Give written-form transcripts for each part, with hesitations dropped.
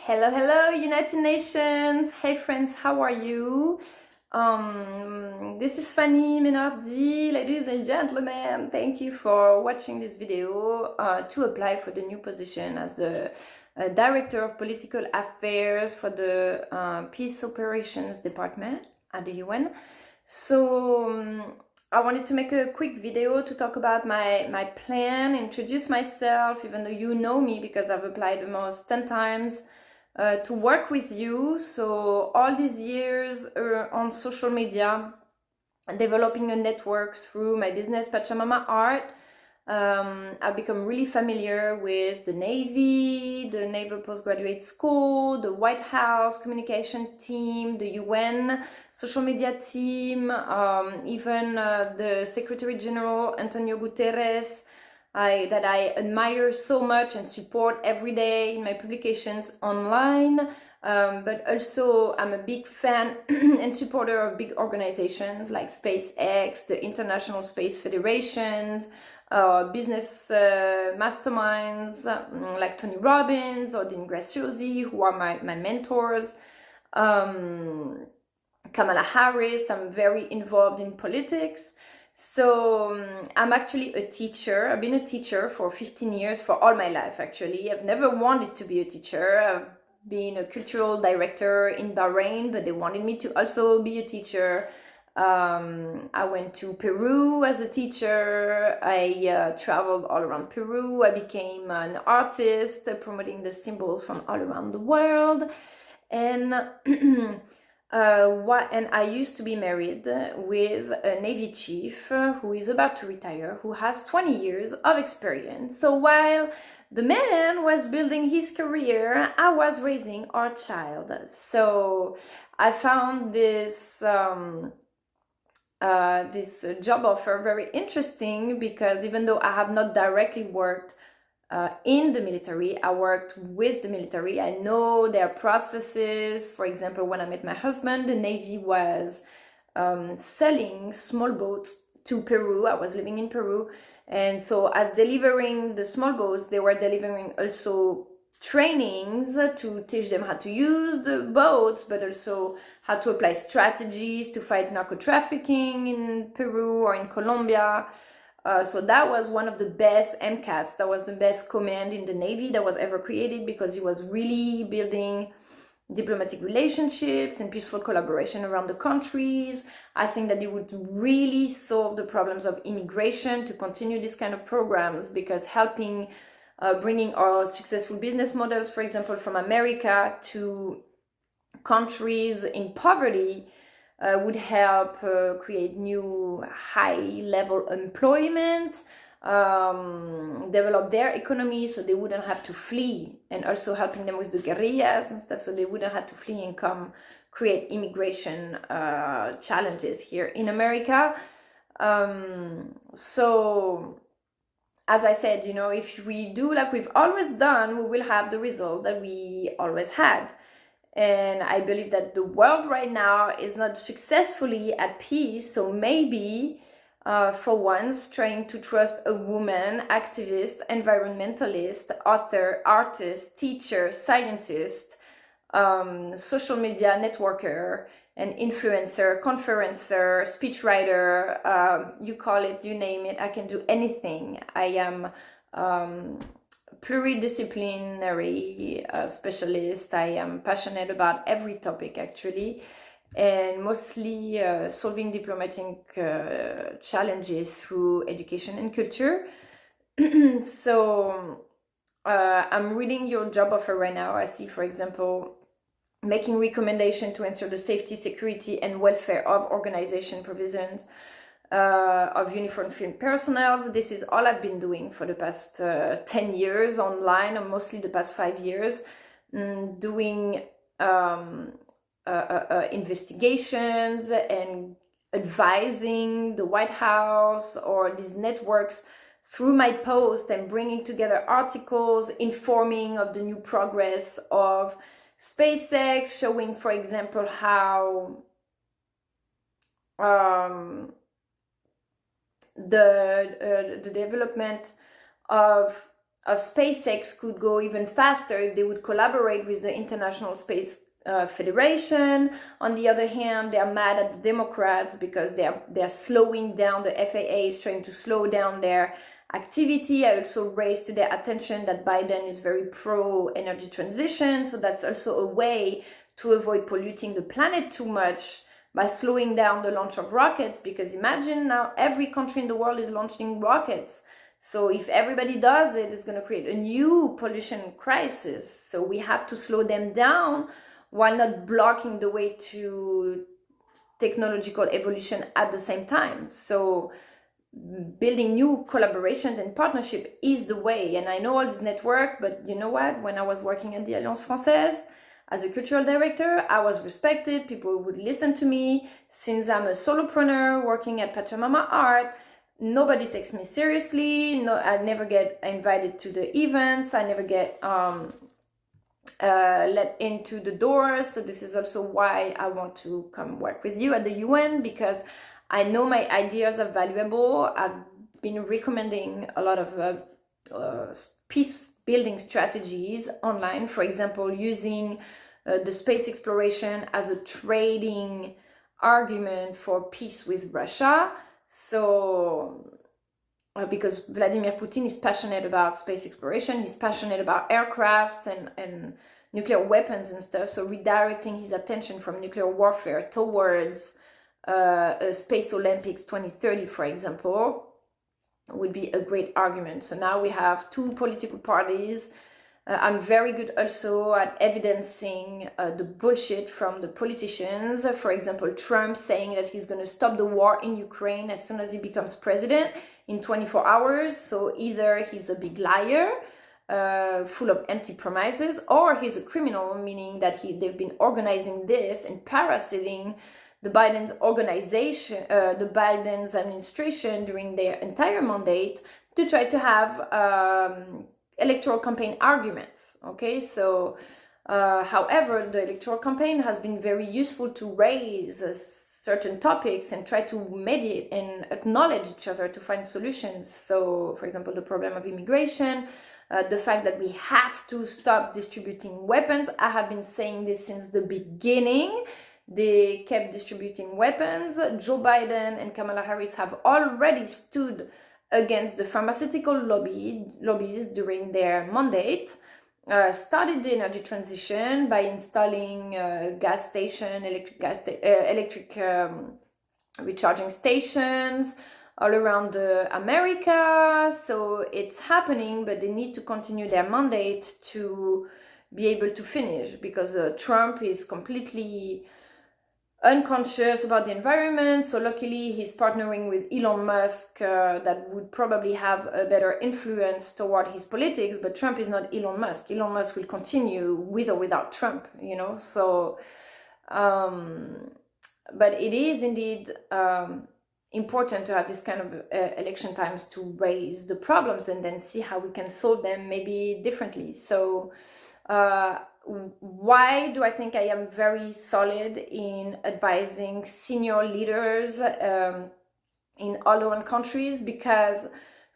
Hello, hello, United Nations. Hey, friends, how are you? This is Fanny Menardi. Ladies and gentlemen, thank you for watching this video to apply for the new position as the Director of Political Affairs for the Peace Operations Department at the UN. So I wanted to make a quick video to talk about my plan, introduce myself, even though you know me because I've applied almost 10 times to work with you. So all these years on social media, developing a network through my business Pachamama Art, I've become really familiar with the Navy, the Naval Postgraduate School, the White House communication team, the UN social media team, even the Secretary General Antonio Guterres, that I admire so much and support every day in my publications online. But also I'm a big fan and supporter of big organizations like SpaceX, the International Space Federations, business masterminds like Tony Robbins or Dean Graziosi, who are my mentors. Kamala Harris, I'm very involved in politics. So I'm actually a teacher. I've been a teacher for 15 years, for all my life actually. I've never wanted to be a teacher. I've been a cultural director in Bahrain, but they wanted me to also be a teacher. I went to Peru as a teacher. I traveled all around Peru. I became an artist, promoting the symbols from all around the world. And and I used to be married with a Navy chief who is about to retire, who has 20 years of experience. So while the man was building his career, I was raising our child. So I found this job offer very interesting because even though I have not directly worked in the military, I worked with the military. I know their processes. For example, when I met my husband, the Navy was selling small boats to Peru. I was living in Peru. And so as delivering the small boats, they were delivering also trainings to teach them how to use the boats, but also how to apply strategies to fight narco trafficking in Peru or in Colombia. So that was one of the best MCAS. That was the best command in the Navy that was ever created because it was really building diplomatic relationships and peaceful collaboration around the countries. I think that it would really solve the problems of immigration to continue this kind of programs, because helping bringing our successful business models, for example, from America to countries in poverty would help create new high-level employment, develop their economy so they wouldn't have to flee, and also helping them with the guerrillas and stuff so they wouldn't have to flee and come create immigration challenges here in America. So as I said, you know, if we do like we've always done, we will have the result that we always had. And I believe that the world right now is not successfully at peace. So maybe for once, trying to trust a woman, activist, environmentalist, author, artist, teacher, scientist, social media networker, an influencer, conferencer, speechwriter, you call it, you name it, I can do anything. I am pluridisciplinary specialist. I am passionate about every topic actually, and mostly solving diplomatic challenges through education and culture. So I'm reading your job offer right now. I see, for example, making recommendation to ensure the safety, security, and welfare of organization provisions of uniformed field personnel. This is all I've been doing for the past 10 years online, or mostly the past 5 years, doing investigations and advising the White House or these networks through my post and bringing together articles informing of the new progress of SpaceX, showing, for example, how the development of of SpaceX could go even faster if they would collaborate with the International Space Federation. On the other hand, they are mad at the Democrats because they're slowing down. The FAA is trying to slow down their activity. I also raised to their attention that Biden is very pro energy transition, so that's also a way to avoid polluting the planet too much by slowing down the launch of rockets, because imagine now every country in the world is launching rockets. So if everybody does it, it's going to create a new pollution crisis. So we have to slow them down while not blocking the way to technological evolution at the same time. So building new collaborations and partnership is the way. And I know all this network, but you know what? When I was working at the Alliance Française as a cultural director, I was respected. People would listen to me. Since I'm a solopreneur working at Pachamama Art, nobody takes me seriously. No, I never get invited to the events. I never get let into the doors. So this is also why I want to come work with you at the UN, because I know my ideas are valuable. I've been recommending a lot of peace building strategies online. For example, using the space exploration as a trading argument for peace with Russia. So because Vladimir Putin is passionate about space exploration, he's passionate about aircrafts and nuclear weapons and stuff. So redirecting his attention from nuclear warfare towards Space Olympics 2030, for example, would be a great argument. So now we have two political parties. I'm very good also at evidencing the bullshit from the politicians. For example, Trump saying that he's going to stop the war in Ukraine as soon as he becomes president in 24 hours. So either he's a big liar, full of empty promises, or he's a criminal, meaning that they've been organizing this and parasiting the Biden's organization, the Biden's administration during their entire mandate to try to have electoral campaign arguments. Okay, so however, the electoral campaign has been very useful to raise certain topics and try to mediate and acknowledge each other to find solutions. So, for example, the problem of immigration, the fact that we have to stop distributing weapons. I have been saying this since the beginning. They kept distributing weapons. Joe Biden and Kamala Harris have already stood against the pharmaceutical lobbies during their mandate, started the energy transition by installing electric recharging stations all around America. So it's happening, but they need to continue their mandate to be able to finish, because Trump is completely unconscious about the environment. So luckily he's partnering with Elon Musk that would probably have a better influence toward his politics, but Trump is not Elon Musk. Elon Musk will continue with or without Trump, you know. So but it is indeed important to have this kind of election times to raise the problems and then see how we can solve them maybe differently. So why do I think I am very solid in advising senior leaders in all around countries? Because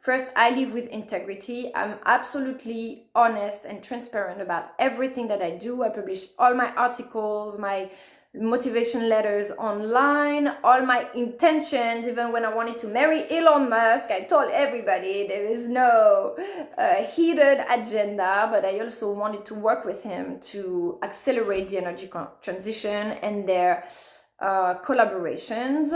first, I live with integrity. I'm absolutely honest and transparent about everything that I do. I publish all my articles, my motivation letters online, all my intentions. Even when I wanted to marry Elon Musk, I told everybody there is no hidden agenda, but I also wanted to work with him to accelerate the energy transition and their collaborations,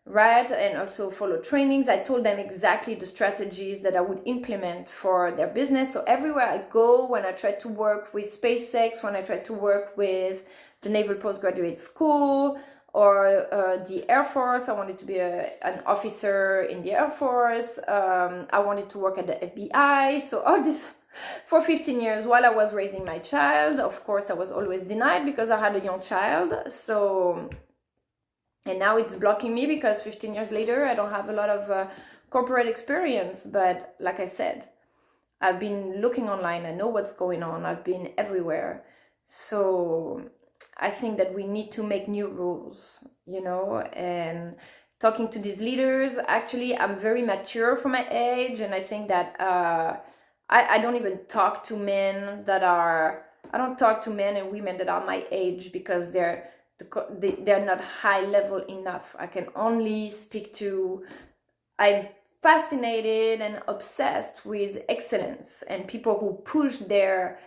right? And also follow trainings. I told them exactly the strategies that I would implement for their business. So everywhere I go, when I try to work with SpaceX, when I try to work with the Naval Postgraduate School or the Air Force, I wanted to be an officer in the Air Force. I wanted to work at the FBI. So all this for 15 years while I was raising my child. Of course, I was always denied because I had a young child. So, and now it's blocking me because 15 years later, I don't have a lot of corporate experience. But like I said, I've been looking online. I know what's going on. I've been everywhere. So I think that we need to make new rules, you know, and talking to these leaders. Actually, I'm very mature for my age, and I think that I don't even talk to men that are, I don't talk to men and women that are my age because they're not high level enough. I can only speak to, I'm fascinated and obsessed with excellence and people who push their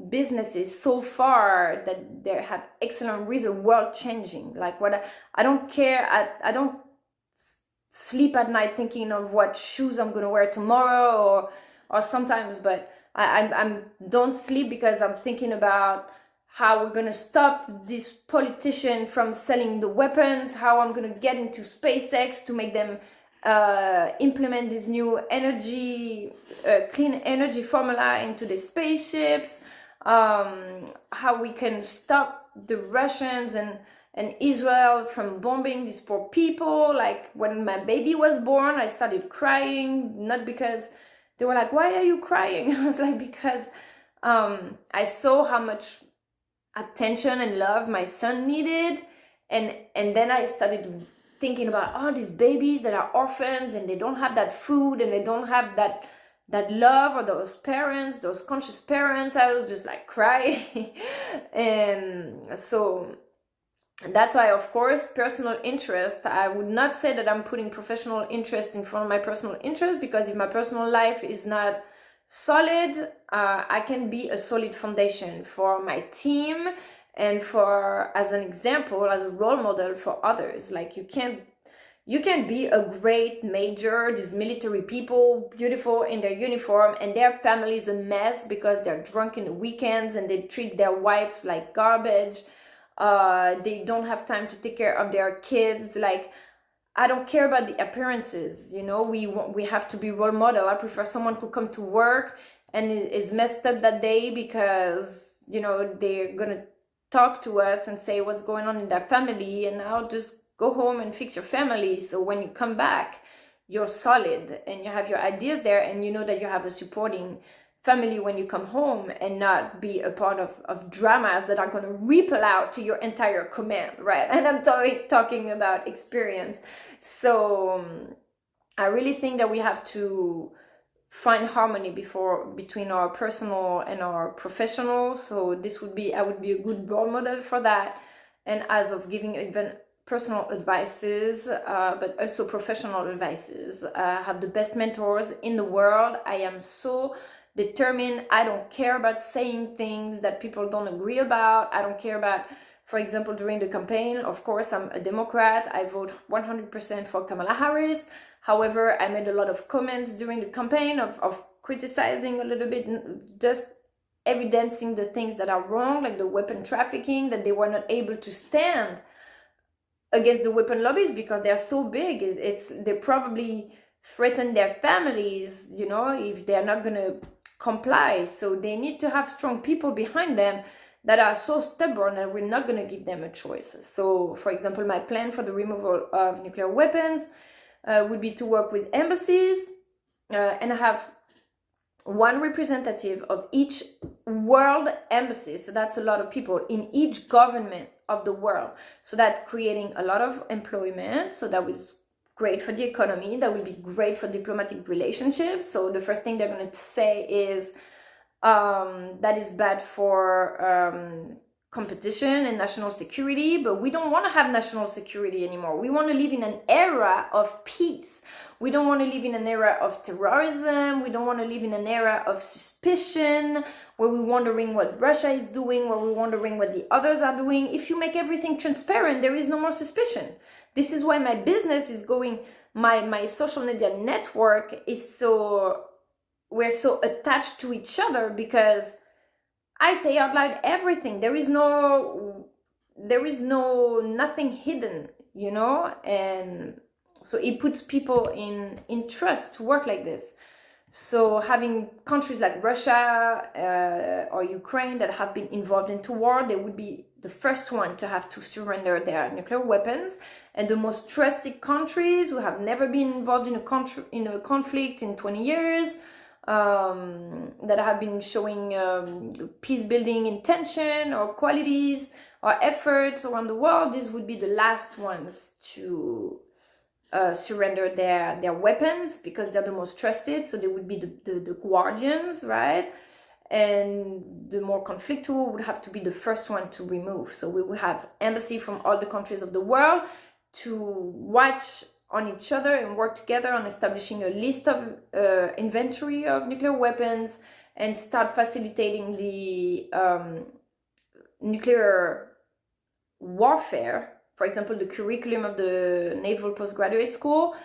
businesses so far that they have excellent results, world changing. Like what I don't care. I don't sleep at night thinking of what shoes I'm gonna wear tomorrow, or sometimes, but I'm don't sleep because I'm thinking about how we're gonna stop this politician from selling the weapons, how I'm gonna get into SpaceX to make them implement this new energy, clean energy formula into the spaceships, how we can stop the Russians and Israel from bombing these poor people. Like when my baby was born, I started crying, not because they were like, why are you crying? I was like, because I saw how much attention and love my son needed, and then I started thinking about all these babies that are orphans and they don't have that food and they don't have that love, or those parents, those conscious parents. I was just like crying. And so that's why, of course, personal interest, I would not say that I'm putting professional interest in front of my personal interest, because if my personal life is not solid, I can be a solid foundation for my team and for, as an example, as a role model for others. Like you can be a great major, these military people, beautiful in their uniform, and their family is a mess because they're drunk in the weekends and they treat their wives like garbage. They don't have time to take care of their kids. Like, I don't care about the appearances, you know. We have to be role model. I prefer someone who come to work and is messed up that day because, you know, they're gonna talk to us and say what's going on in their family, and I'll just go home and fix your family. So when you come back, you're solid and you have your ideas there, and you know that you have a supporting family when you come home, and not be a part of dramas that are going to ripple out to your entire command, right? And I'm talking about experience. So I really think that we have to find harmony between our personal and our professional. So this would be, I would be a good role model for that. And as of giving even personal advices, but also professional advices, I have the best mentors in the world. I am so determined. I don't care about saying things that people don't agree about. I don't care about, for example, during the campaign, of course, I'm a Democrat. I vote 100% for Kamala Harris. However, I made a lot of comments during the campaign of criticizing a little bit, just evidencing the things that are wrong, like the weapon trafficking, that they were not able to stand against the weapon lobbies because they are so big. They probably threaten their families, you know, if they're not going to comply. So they need to have strong people behind them that are so stubborn that we're not going to give them a choice. So, for example, my plan for the removal of nuclear weapons would be to work with embassies and have one representative of each world embassy. So that's a lot of people in each government of the world. So that's creating a lot of employment. So that was great for the economy. That will be great for diplomatic relationships. So the first thing they're going to say is that is bad for competition and national security, but we don't want to have national security anymore. We want to live in an era of peace. We don't want to live in an era of terrorism. We don't want to live in an era of suspicion where we're wondering what Russia is doing, where we're wondering what the others are doing. If you make everything transparent, there is no more suspicion. This is why my business is going, my social media network is so, we're so attached to each other, because I say out loud everything. There is nothing hidden, you know? And so it puts people in trust to work like this. So having countries like Russia or Ukraine that have been involved into war, they would be the first one to have to surrender their nuclear weapons. And the most trusted countries who have never been involved in a conflict in 20 years, that have been showing peace building intention or qualities or efforts around the world, these would be the last ones to surrender their weapons because they're the most trusted, so they would be the guardians, right? And the more conflictual would have to be the first one to remove. So we would have embassy from all the countries of the world to watch on each other and work together on establishing a list of inventory of nuclear weapons and start facilitating the nuclear warfare. For example, the curriculum of the Naval Postgraduate School,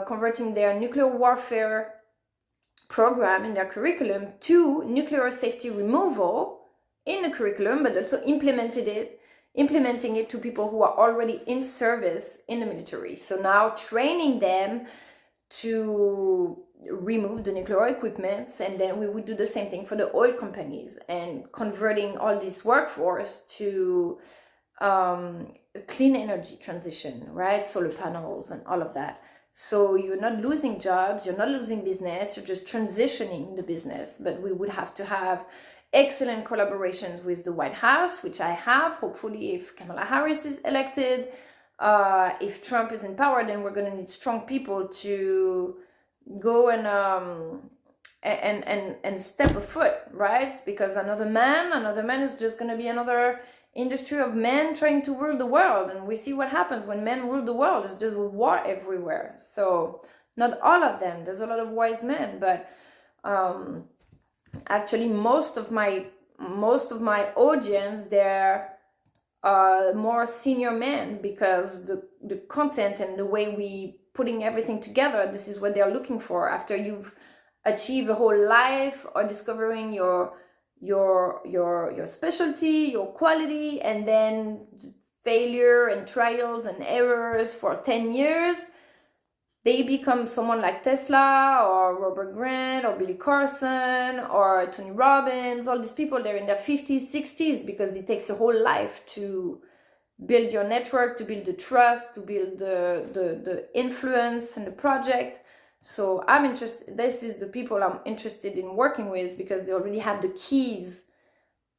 converting their nuclear warfare program in their curriculum to nuclear safety removal in the curriculum, but also implementing it to people who are already in service in the military. So now training them to remove the nuclear equipments, and then we would do the same thing for the oil companies and converting all this workforce to clean energy transition, right? Solar panels and all of that. So you're not losing jobs, you're not losing business, you're just transitioning the business. But we would have to have excellent collaborations with the White House, which I have. Hopefully, if Kamala Harris is elected, if Trump is in power, then we're going to need strong people to go and step a foot, right? Because another man is just going to be another industry of men trying to rule the world, and we see what happens when men rule the world. It's just war everywhere. So not all of them, there's a lot of wise men, but actually most of my audience, they're more senior men, because the content and the way we putting everything together, this is what they're looking for after you've achieved a whole life or discovering your specialty, your quality, and then failure and trials and errors for 10 years. They become someone like Tesla or Robert Grant or Billy Carson or Tony Robbins. All these people, they're in their 50s, 60s, because it takes a whole life to build your network, to build the trust, to build the influence and the project. So I'm interested, this is the people I'm interested in working with, because they already have the keys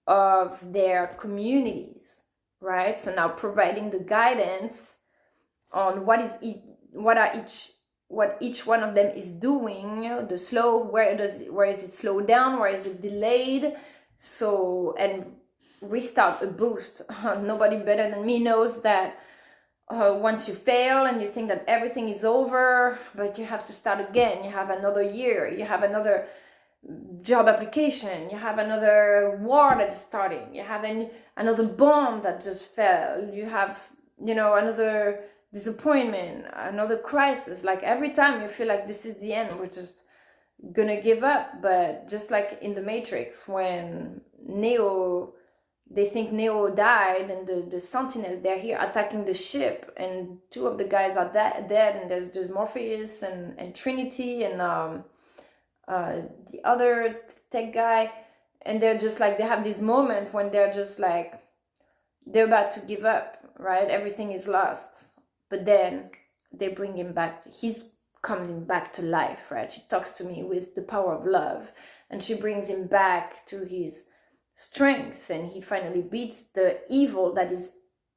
of their communities, right? So now providing the guidance on what each one of them is doing, where is it slowed down, where is it delayed, so, and restart a boost. Nobody better than me knows that once you fail and you think that everything is over, but you have to start again, you have another year, you have another job application, you have another war that is starting, you have another bomb that just fell, you have, another disappointment, another crisis. Like every time you feel like this is the end, we're just gonna give up. But just like in the Matrix, when they think Neo died, and the Sentinel, they're here attacking the ship, and two of the guys are dead, and there's Morpheus and Trinity and the other tech guy, and they're just like, they have this moment when they're just like, they're about to give up, right? Everything is lost. But then they bring him back, he's coming back to life, right? She talks to me with the power of love, and she brings him back to his strength, and he finally beats the evil that is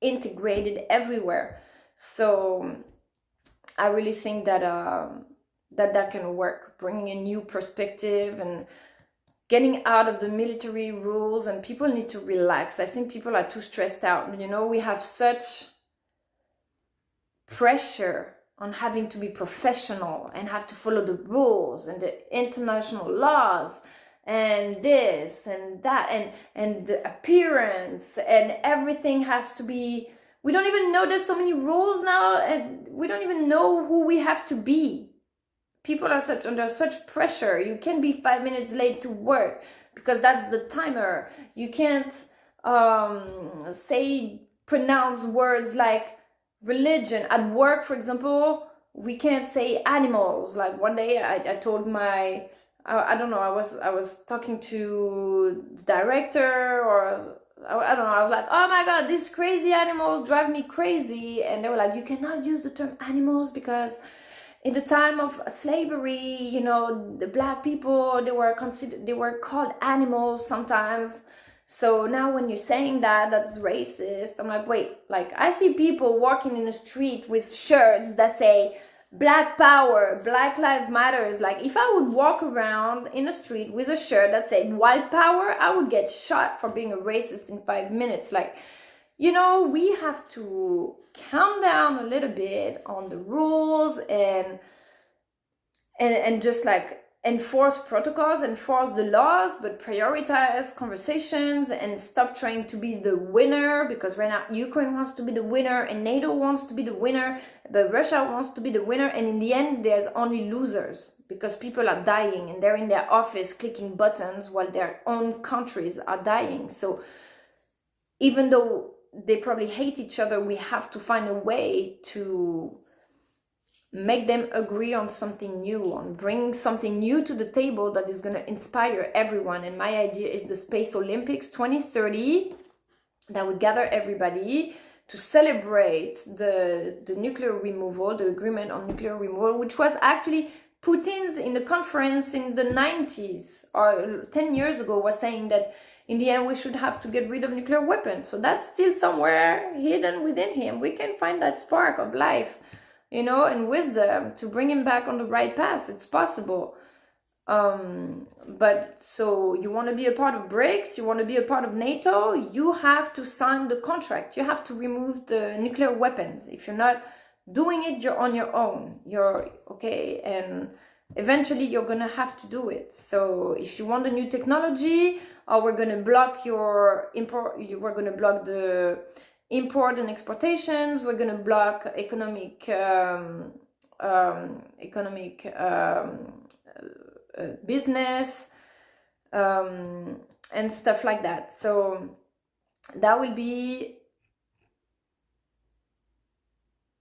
integrated everywhere. So I really think that that can work, bringing a new perspective and getting out of the military rules. And people need to relax. I think people are too stressed out. We have such pressure on having to be professional and have to follow the rules and the international laws and this and that and the appearance, and everything has to be, we don't even know, there's so many rules now, and we don't even know who we have to be. People are under such pressure. You can't be 5 minutes late to work because that's the timer. You can't pronounce words like religion at work. For example, we can't say animals. Like one day I told my, I don't know, I was talking to the director, or I don't know, I was like, oh my god, these crazy animals drive me crazy. And they were like, you cannot use the term animals because in the time of slavery, the black people, they were called animals sometimes. So now when you're saying that that's racist, I'm like, wait, like I see people walking in the street with shirts that say Black Power, Black Lives Matters. Like if I would walk around in the street with a shirt that said White Power, I would get shot for being a racist in 5 minutes. Like, you know, we have to calm down a little bit on the rules and just like enforce protocols, enforce the laws, but prioritize conversations and stop trying to be the winner, because right now Ukraine wants to be the winner and NATO wants to be the winner, but Russia wants to be the winner, and in the end there's only losers because people are dying and they're in their office clicking buttons while their own countries are dying. So even though they probably hate each other, we have to find a way to make them agree on something new, on bringing something new to the table that is going to inspire everyone. And my idea is the Space Olympics 2030 that would gather everybody to celebrate the nuclear removal, the agreement on nuclear removal, which was actually Putin's in the conference in the 90s or 10 years ago was saying that in the end we should have to get rid of nuclear weapons. So that's still somewhere hidden within him. We can find that spark of life, you know, and wisdom to bring him back on the right path. It's possible. But so you want to be a part of BRICS, you want to be a part of NATO, you have to sign the contract. You have to remove the nuclear weapons. If you're not doing it, you're on your own. You're okay, and eventually you're gonna have to do it. So if you want a new technology, or we're gonna block your import, we're gonna block the import and exportations, we're going to block economic business and stuff like that. So that will be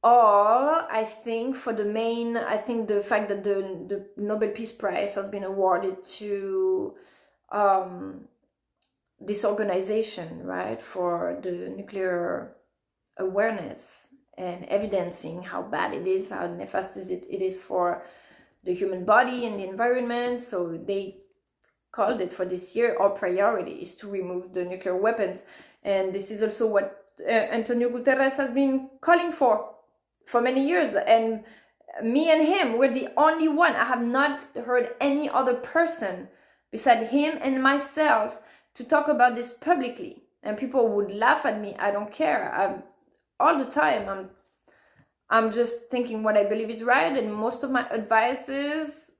all, I think, for the main. I think the fact that the Nobel Peace Prize has been awarded to this organization, right, for the nuclear awareness and evidencing how bad it is, how nefast it is for the human body and the environment. So they called it for this year, our priority is to remove the nuclear weapons. And this is also what Antonio Guterres has been calling for many years. And me and him, we're the only one. I have not heard any other person beside him and myself to talk about this publicly. And people would laugh at me. I don't care. All the time I'm just thinking what I believe is right, and most of my advices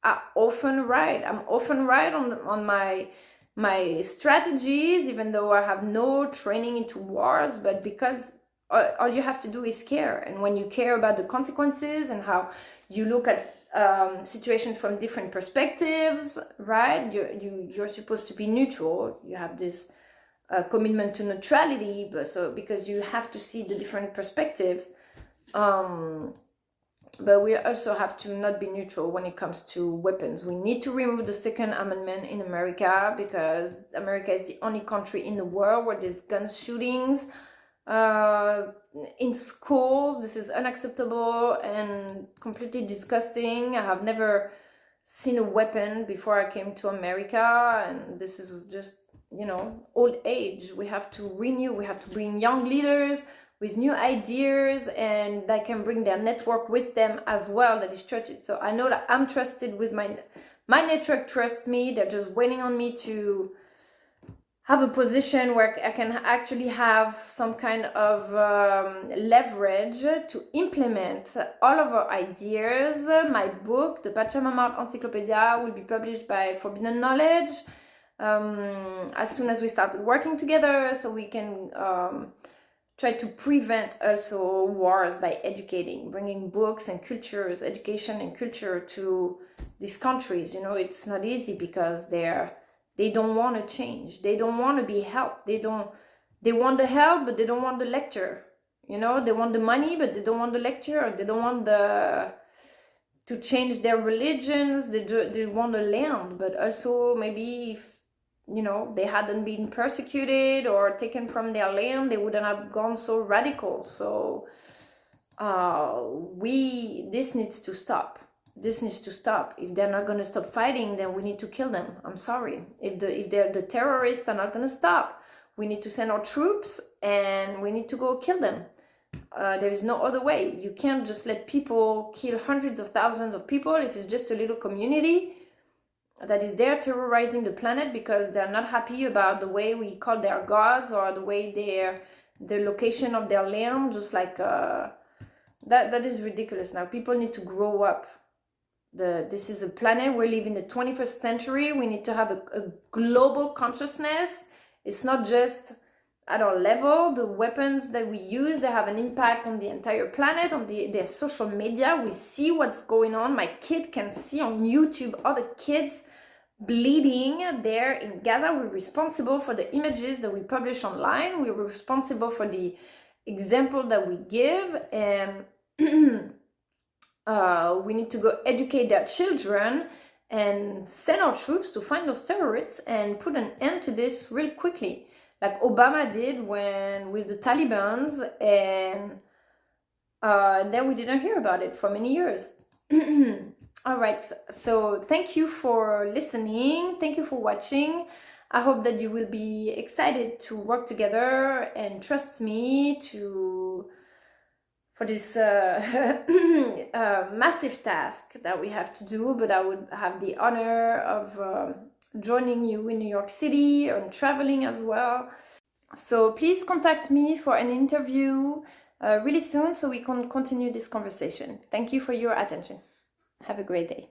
are often right. I'm often right on my strategies, even though I have no training into wars, but because all you have to do is care. And when you care about the consequences and how you look at situations from different perspectives, right? You're supposed to be neutral. You have this commitment to neutrality, but so because you have to see the different perspectives. But we also have to not be neutral when it comes to weapons. We need to remove the Second Amendment in America, because America is the only country in the world where there's gun shootings in schools. This is unacceptable and completely disgusting. I have never seen a weapon before I came to America, and this is just, you know, old age. We have to renew, we have to bring young leaders with new ideas, and that can bring their network with them as well, that is trusted. So I know that I'm trusted with my network trusts me. They're just waiting on me to have a position where I can actually have some kind of leverage to implement all of our ideas. My book, the Pachamama Encyclopedia, will be published by Forbidden Knowledge as soon as we start working together, so we can try to prevent also wars by educating, bringing books and cultures, education and culture to these countries. You know, it's not easy because they don't want to change. They don't want to be helped. They want the help, but they don't want the lecture. You know, they want the money, but they don't want the lecture. They don't want to change their religions. They want the land, but also maybe if, you know, they hadn't been persecuted or taken from their land, they wouldn't have gone so radical. So this needs to stop. This needs to stop. If they're not going to stop fighting, then we need to kill them. I'm sorry. If the terrorists are not going to stop, we need to send our troops and we need to go kill them. There is no other way. You can't just let people kill hundreds of thousands of people if it's just a little community that is there terrorizing the planet because they're not happy about the way we call their gods or the way the location of their land. Just like that is ridiculous. Now people need to grow up. This is a planet. We live in the 21st century. We need to have a global consciousness. It's not just at our level. The weapons that we use, they have an impact on the entire planet, on their social media. We see what's going on. My kid can see on YouTube other kids bleeding there in Gaza. We're responsible for the images that we publish online. We're responsible for the example that we give, and we need to go educate their children and send our troops to find those terrorists and put an end to this real quickly, like Obama did with the Taliban, and then we didn't hear about it for many years. All right, so thank you for listening. Thank you for watching. I hope that you will be excited to work together and trust me for this massive task that we have to do, but I would have the honor of joining you in New York City and traveling as well. So please contact me for an interview really soon so we can continue this conversation. Thank you for your attention. Have a great day.